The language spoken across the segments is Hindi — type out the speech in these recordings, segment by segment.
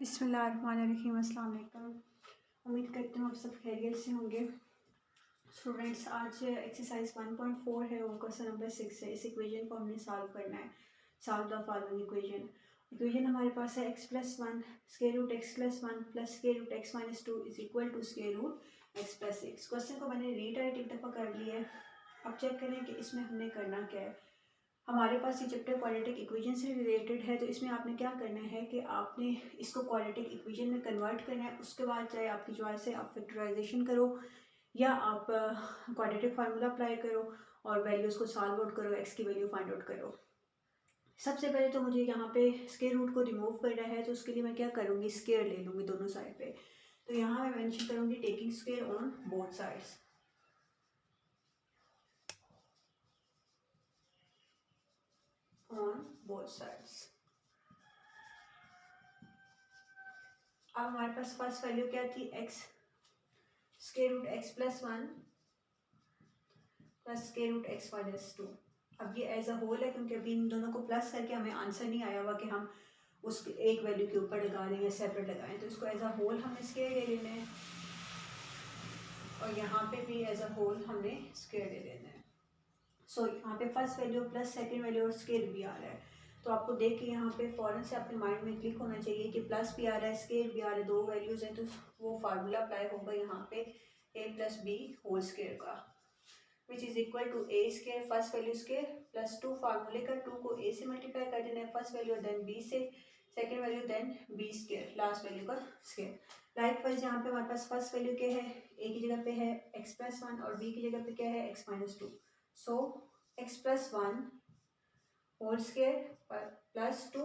बिस्मिल्लाहिर्रहमानिर्रहीम। अस्सलाम वालेकुम। उम्मीद करती हूँ आप सब खैरियत से होंगे। स्टूडेंट्स, आज एक्सरसाइज 1.4 है और क्वेश्चन नंबर 6 है। इस इक्वेशन को हमने सॉल्व करना है। Solve the following equation. Equation हमारे पास है x plus 1 square root x plus 1 plus square root x minus 2 is equal to square root x plus 6। Question को मैंने रीडायरेक्ट एक दफ़ा कर लिया है। अब चेक करें कि इसमें हमने करना क्या है। हमारे पास ये चैप्टर क्वाड्रेटिक इक्वेशन से रिलेटेड है, तो इसमें आपने क्या करना है कि आपने इसको क्वाड्रेटिक इक्वेशन में कन्वर्ट करना है। उसके बाद चाहे आपकी चॉइस है, आप फैक्टराइजेशन करो या आप क्वाड्रेटिक फार्मूला अप्लाई करो और वैल्यूज़ को सॉल्व आउट करो, एक्स की वैल्यू फाइंड आउट करो। सबसे पहले तो मुझे यहाँ पे स्क्वायर रूट को रिमूव करना है, तो उसके लिए मैं क्या करूँगी, स्क्वायर ले लूँगी दोनों साइड पे। तो यहाँ मैं मेंशन करूँगी taking square on both sides. On both sides. अब हमारे पास फर्स्ट वैल्यू क्या थी, x square root x plus 1 plus square root x minus 2। अब ये एज अ होल है, क्योंकि अभी इन दोनों को प्लस करके हमें आंसर नहीं आया हुआ कि हम उस एक वैल्यू के ऊपर लगा दें या सेपरेट लगाएं। तो इसको एज अ होल हमने स्क्वायर ले लेना है और यहाँ पे भी एज अ होल हमने स्क्वायर ले लेना है। सो यहाँ पे first value plus second value और स्क्वायर भी आ रहा है। तो आपको देख के यहाँ पे फ़ौरन से आपके माइंड में क्लिक होना चाहिए कि प्लस भी आ रहा है, स्क्वायर भी आ रहा है, दो वैल्यूज़ हैं, तो वो फार्मूला अप्लाई होगा यहाँ पे a plus B whole square का, which is equal to a square first value square plus 2 फार्मूले का 2 को a से मल्टीप्लाई कर देना है फर्स्ट वैल्यू, देन b से second value, then b square last value का स्क्वायर। लाइकवाइज यहाँ पे हमारे पास फर्स्ट वैल्यू क्या है, a की जगह पे है x प्लस 1 और b की जगह पे क्या है x minus 2। So x plus 1 whole square plus 2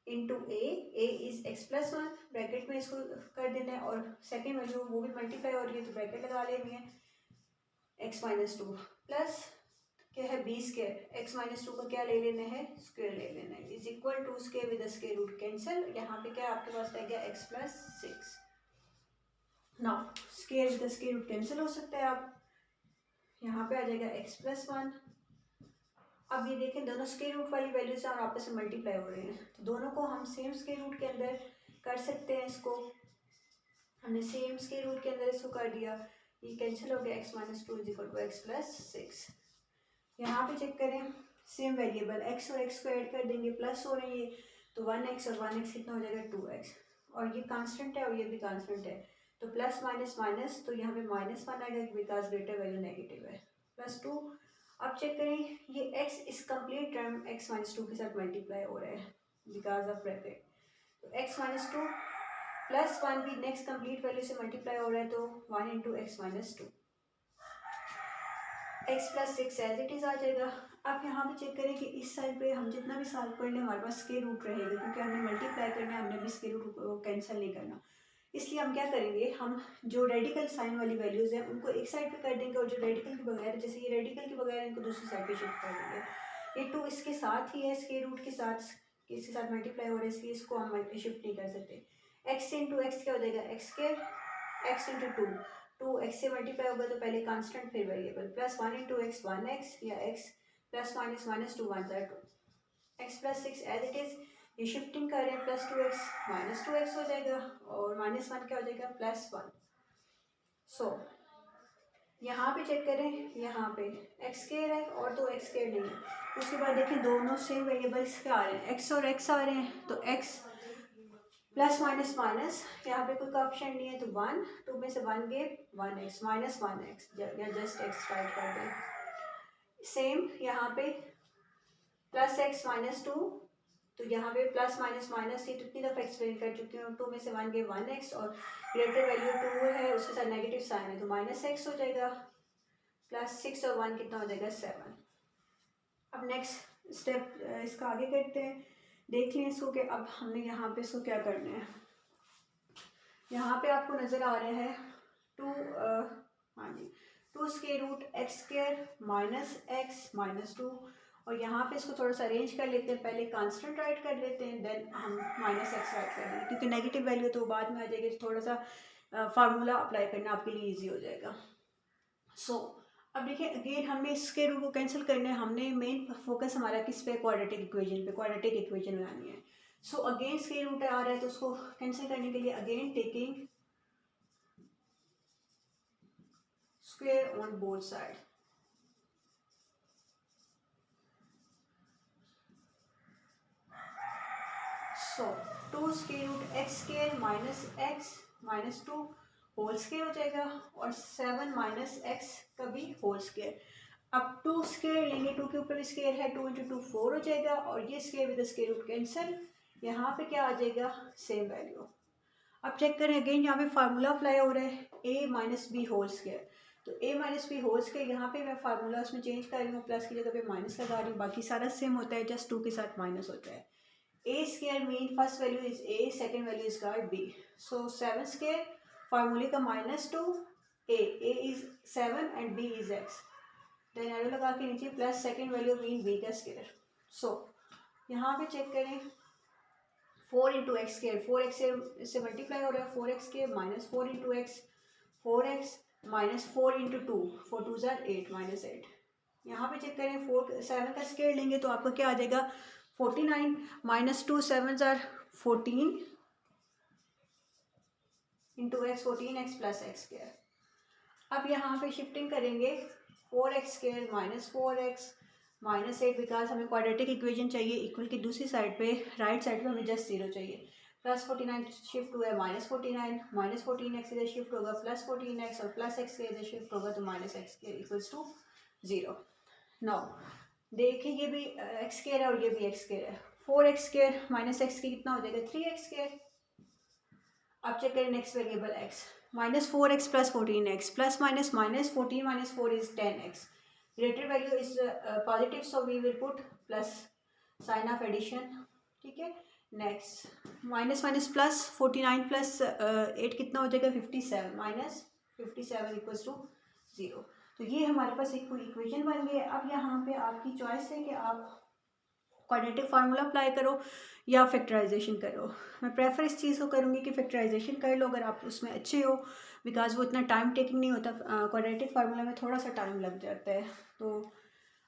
into a is x plus 1, bracket में इसको कर देना है और सेकेंड वैल्यू वो भी मल्टीप्लाई हो रही है तो ब्रैकेट लगा लेनी है, x माइनस 2 प्लस क्या है b स्क्वायर, x माइनस 2 का क्या ले लेना है, स्क्वायर ले लेना है, is equal to square with square root cancel. यहाँ पे क्या आपके पास रह गया x plus 6। Now square with square root cancel हो सकता है, आप यहाँ पे आ जाएगा x प्लस 1। अब ये देखें दोनों स्क्वायर रूट वाली वैल्यूज और आपस में मल्टीप्लाई हो रहे हैं, तो दोनों को हम सेम स्क्वायर रूट के अंदर कर सकते हैं। इसको हमने सेम स्क्वायर रूट के अंदर इसको कर दिया, ये कैंसिल हो गया, x minus 2 is equal to x plus 6। यहाँ पे चेक करें सेम वेरिएबल x और x को ऐड कर देंगे, प्लस हो रही है तो 1x और 1x कितना हो जाएगा 2x, और ये कांस्टेंट है और ये भी कांस्टेंट है, तो प्लस माइनस माइनस, तो यहाँ पे -1 आएगा बिकॉज ग्रेटर वैल्यू नेगेटिव है, प्लस 2। अब चेक करें ये x इस कंप्लीट टर्म x माइनस 2 के साथ मल्टीप्लाई हो रहा है बिकॉज ऑफ ब्रैकेट, तो x माइनस 2 प्लस 1 भी नेक्स्ट कंप्लीट वैल्यू से मल्टीप्लाई हो रहा है, तो 1 into x minus 2, x plus 6 as it is आ जाएगा। अब यहाँ पे चेक करें कि इस साइड पे हम जितना भी सॉल्व कर लें हमारे पास स्क्वायर रूट रहेगा, क्योंकि हमने मल्टीप्लाई करना है, हमने भी स्क्वायर रूट को कैंसिल नहीं करना। इसलिए हम क्या करेंगे, हम जो रेडिकल साइन वाली वैल्यूज़ हैं उनको एक साइड पे कर देंगे और जो रेडिकल के बगैर, जैसे ये रेडिकल के बगैर, इनको दूसरी साइड पे शिफ्ट कर देंगे। ये 2 इसके साथ ही है, स्क्वायर रूट के साथ, इसके साथ मल्टीप्लाई हो रहा है, इसलिए इसको हम शिफ्ट नहीं कर सकते। x इंटू एक्स क्या हो जाएगा, x square, x into 2 x से मल्टीप्लाई होगा तो पहले कांस्टेंट फिर variable, plus 1 into x 1x या x plus minus minus 2 1 2, x plus 6 as it is, ये शिफ्टिंग कर रहे हैं, प्लस 2x माइनस 2x हो जाएगा और -1 क्या हो जाएगा प्लस 1। सो यहाँ पे चेक करें, यहाँ पे एक्स स्क्वायर है और तो एक्स स्क्वायर नहीं है। उसके बाद देखें दोनों सेम वेरिएबल्स क्या आ रहे हैं, x और x आ रहे हैं, तो x प्लस माइनस माइनस, यहाँ पे कोई ऑप्शन नहीं है तो 1, 2 में से 1 गए 1x माइनस 1x या जस्ट x राइट कर दें। सेम यहाँ पे प्लस x माइनस 2, तो यहाँ पे प्लस माइनस माइनस ये कितनी दफ़ा एक्सप्लेन कर चुकी हूँ, 2 में से 1 गए 1x और ग्रेटर वैल्यू 2 है, उसके साथ नेगेटिव साइन है तो माइनस x हो जाएगा, प्लस 6 और 1 कितना हो जाएगा 7। अब नेक्स्ट स्टेप इसका आगे करते हैं, देख लें इसको कि अब हमने यहाँ पे इसको क्या करना है। यहाँ पे आपको नज़र आ रहा है 2 हाँ जी 2 square root x square minus x minus 2, और यहाँ पे इसको थोड़ा सा अरेंज कर लेते हैं, पहले कांस्टेंट राइट कर लेते हैं, देन हम माइनस एक्स राइट कर लेंगे, क्योंकि नेगेटिव वैल्यू तो बाद में आ जाएगी, थोड़ा सा फार्मूला अप्लाई करना आपके लिए ईजी हो जाएगा। सो अब देखिए अगेन हमें इसके रूट को कैंसिल करना है, हमने मेन फोकस हमारा किस पे, क्वाड्रेटिक इक्वेशन पे, क्वाड्रेटिक इक्वेशन बनानी है। सो अगेन स्क्वायर रूट आ रहा है तो उसको कैंसिल करने के लिए again taking square on both side. So 2 square root x square minus x minus 2 whole square हो जाएगा और 7 माइनस एक्स का भी होल स्क्वायर। अब 2 स्क्वायर लेंगे, 2 के ऊपर स्क्वायर है, 2 इंटू 2 4 हो जाएगा और ये square with square root cancel. यहाँ पे क्या आ जाएगा, सेम वैल्यू। अब चेक करें अगेन, यहाँ पे फार्मूला अप्लाई हो रहा है a minus b whole square. तो a minus b whole square यहाँ पे मैं फार्मूला उसमें चेंज कर रही हूँ, प्लस की जगह पे माइनस लगा रही हूँ, बाकी सारा सेम होता है, जस्ट 2 के साथ माइनस होता है। a square mean first value is a, second value is गार्ड b। सो 7 स्क्वायर फार्मूले का -2 a is 7 and b is x। Then arrow लगा के नीचे plus second value mean b का स्क्वायर। सो यहाँ पे चेक करें 4 इंटू एक्स स्क्वायर, 4x से मल्टीप्लाई हो रहा है, 4x square minus 4 into x, 4x minus 4 into 2, 4 2 ज़ार 8 माइनस 8। यहाँ पे चेक करें 7 का स्क्वायर लेंगे तो आपका क्या आ जाएगा 49 माइनस 2 7 ज़ार 14 into x 14x plus x square. अब यहाँ पे शिफ्टिंग करेंगे 4x square minus 4x minus 8, because हमें क्वाड्रेटिक इक्वेशन चाहिए इक्वल की दूसरी साइड पे, राइट साइड पे हमें जस्ट 0 चाहिए। प्लस 49 शिफ्ट हुआ है -49, माइनस 14x इधर शिफ्ट होगा प्लस 14x और प्लस x इधर शिफ्ट होगा तो minus x equals to 0। Now देखिए ये भी x स्क्वायर है और ये भी x स्क्वायर है, 4x स्क्वायर माइनस x की कितना हो जाएगा 3x स्क्वायर। अब चेक करें next variable x, -4x plus 14x plus minus minus 14 minus 4 is 10x। Greater value is positive so we will put plus sign of addition, ठीक है। Next minus minus plus 49 plus 8 कितना हो जाएगा 57, माइनस 57 इक्वल्स टू 0। तो ये हमारे पास एक इक्वेशन बन गई है। अब यहाँ पे आपकी चॉइस है कि आप क्वाड्रेटिक फार्मूला अप्लाई करो या फैक्टराइजेशन करो। मैं प्रेफर इस चीज़ को करूँगी कि फैक्टराइजेशन कर लो अगर आप उसमें अच्छे हो, बिकॉज वो इतना टाइम टेकिंग नहीं होता। क्वाड्रेटिक फार्मूला में थोड़ा सा टाइम लग जाता है। तो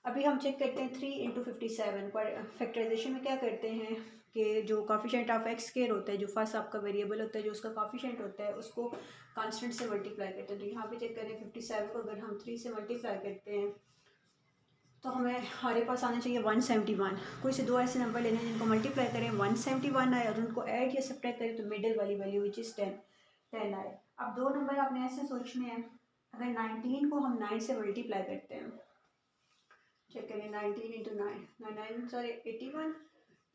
अभी हम चेक करते हैं 3 इंटू 57। फैक्टराइजेशन में क्या करते हैं कि जो कॉफिशेंट ऑफ एक्स स्क्वायर होता है, जो फर्स्ट आपका वेरिएबल होता है, जो उसका कॉफिशेंट होता है, उसको कांस्टेंट से मल्टीप्लाई करते हैं। तो यहाँ पे चेक करें 57 को अगर हम 3 से मल्टीप्लाई करते हैं तो हमें हमारे पास आना चाहिए 171। कोई से दो ऐसे नंबर लेने हैं जिनको मल्टीप्लाई करें 171 आए और उनको ऐड या सब्ट्रैक्ट करें तो मिडिल वाली वैल्यू विच इज़ 10 आए। अब दो नंबर आपने ऐसे सोचने हैं, अगर 19 को हम 9 से मल्टीप्लाई करते हैं, चेक करें 19 इंटू 9, 9 सर 81,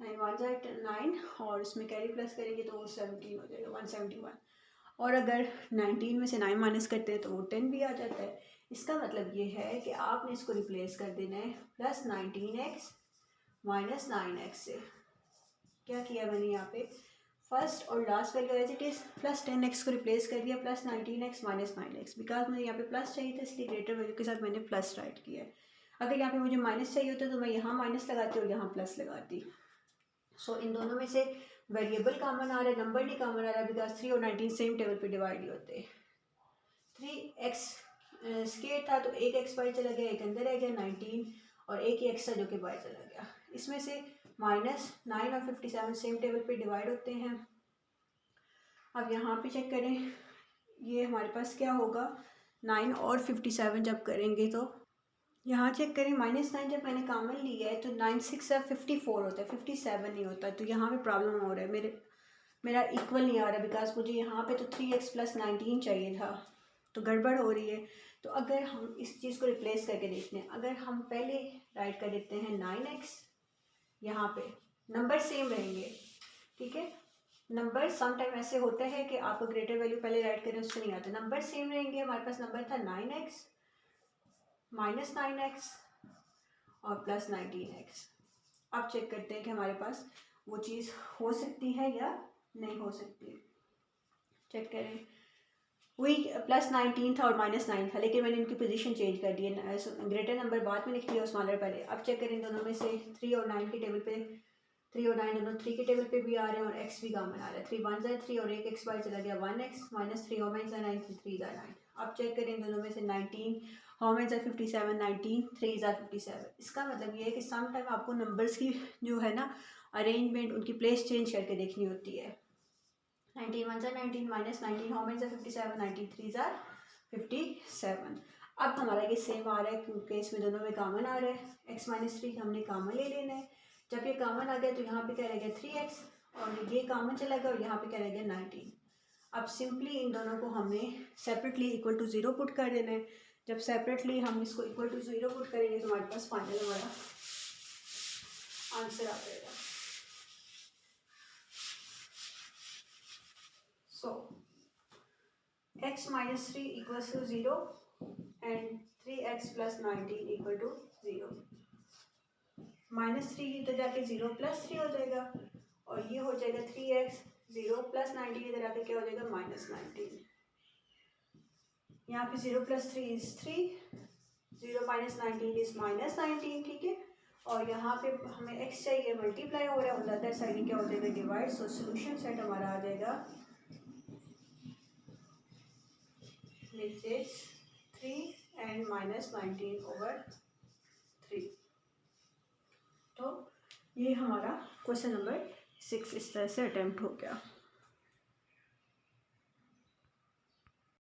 9 1 सर 9 और इसमें कैरी प्लस करेंगे तो वो 17 हो जाएगा 171। और अगर 19 में से 9 माइनस करते हैं तो वो 10 भी आ जाता है। इसका मतलब ये है कि आपने इसको रिप्लेस कर देना है प्लस 19x माइनस 9x से। क्या किया मैंने यहाँ पे फर्स्ट और last value as it is plus 10x को रिप्लेस कर दिया plus 19x minus 9x, because मुझे यहाँ पे प्लस चाहिए था इसलिए ग्रेटर वैल्यू के साथ मैंने प्लस राइट किया है। अगर यहाँ पे मुझे माइनस चाहिए होता तो मैं यहाँ माइनस लगाती और यहाँ प्लस लगाती। सो इन दोनों में से वेरिएबल कॉमन आ रहा है, नंबर नहीं कॉमन आ रहा है, बिकॉज 3 और 19 सेम टेबल पे डिवाइड ही होते हैं। 3x स्क्वायर था तो एक x बाहर चला गया, एक अंदर रह गया 19 और एक ही x था जो कि बाहर चला गया। इसमें से -9 और 57 सेम टेबल पे डिवाइड होते हैं। अब यहाँ पे चेक करें ये हमारे पास क्या होगा 9 और 57 जब करेंगे तो यहाँ चेक करें -9 जब मैंने कॉमन लिया है तो 9 6 54 होता है, 57 नहीं होता। तो यहाँ पे प्रॉब्लम हो रहा है, मेरा इक्वल नहीं आ रहा, बिकॉज मुझे यहाँ पे तो 3x प्लस 19 चाहिए था, तो गड़बड़ हो रही है। तो अगर हम इस चीज़ को रिप्लेस करके देखते हैं, अगर हम पहले राइट कर देते हैं 9x, यहाँ पे नंबर सेम रहेंगे, ठीक है। नंबर समटाइम ऐसे होता है कि आप ग्रेटर वैल्यू पहले राइट करें उससे नहीं आता, नंबर सेम रहेंगे। हमारे पास नंबर था 9x माइनस 9x और प्लस 19x। अब चेक करते हैं कि हमारे पास वो चीज़ हो सकती है या नहीं हो सकती। चेक करें वही प्लस 19 था और -9 था, लेकिन मैंने इनकी पोजीशन चेंज कर दी है, ग्रेटर नंबर बाद में लिख दिया और स्मॉलर पहले। अब चेक करें दोनों में से 3 और 9 के टेबल पे, 3 और 9 दोनों 3 के टेबल पे भी आ रहे हैं और x भी कॉमन आ रहा है। 3 1 ज़ा 3 और एक x बाहर चला गया 1x माइनस 3 और 9 3 ज़ा 9। अब चेक करें दोनों में से 19 हाउ ज़ा 57 19 3 ज़ा 57। इसका मतलब ये है कि सम टाइम आपको नंबर्स की जो है ना अरेंजमेंट, उनकी प्लेस चेंज करके देखनी होती है। 19 1 19 माइनस 19 हाउ मेनी 57, 19 3 57। अब हमारा ये सेम आ रहा है क्योंकि इसमें दोनों में कॉमन आ रहा है। x माइनस 3 हमने कॉमन ले लेना है। जब ये कॉमन आ गया तो यहाँ पे क्या रह गया 3x, और ये कॉमन चला गया और यहाँ पे क्या रह गया 19। अब सिंपली इन दोनों को हमने सेपरेटली इक्वल टू 0 पुट कर देना है। जब सेपरेटली हम इसको इक्वल टू 0 पुट करेंगे तो हमारे पास फाइनल हमारा आंसर आ जाएगा। So x minus 3 equals to 0 and 3x plus 19 equal to 0। -3 इधर जाके 0 + 3 हो जाएगा और ये हो जाएगा 3x, 0 + 19 इधर आके क्या हो जाएगा -19। यहाँ पे 0 + 3 इज 3, 0 - 19 इज -19, ठीक है। और यहाँ पे हमें x चाहिए, मल्टीप्लाई हो रहा है, अदर साइड क्या हो जाएगा डिवाइड। सो सोल्यूशन सेट हमारा आ जाएगा विच इज 3 एंड -19/3। तो ये हमारा क्वेश्चन नंबर 6 इस तरह से अटेम्प्ट हो गया।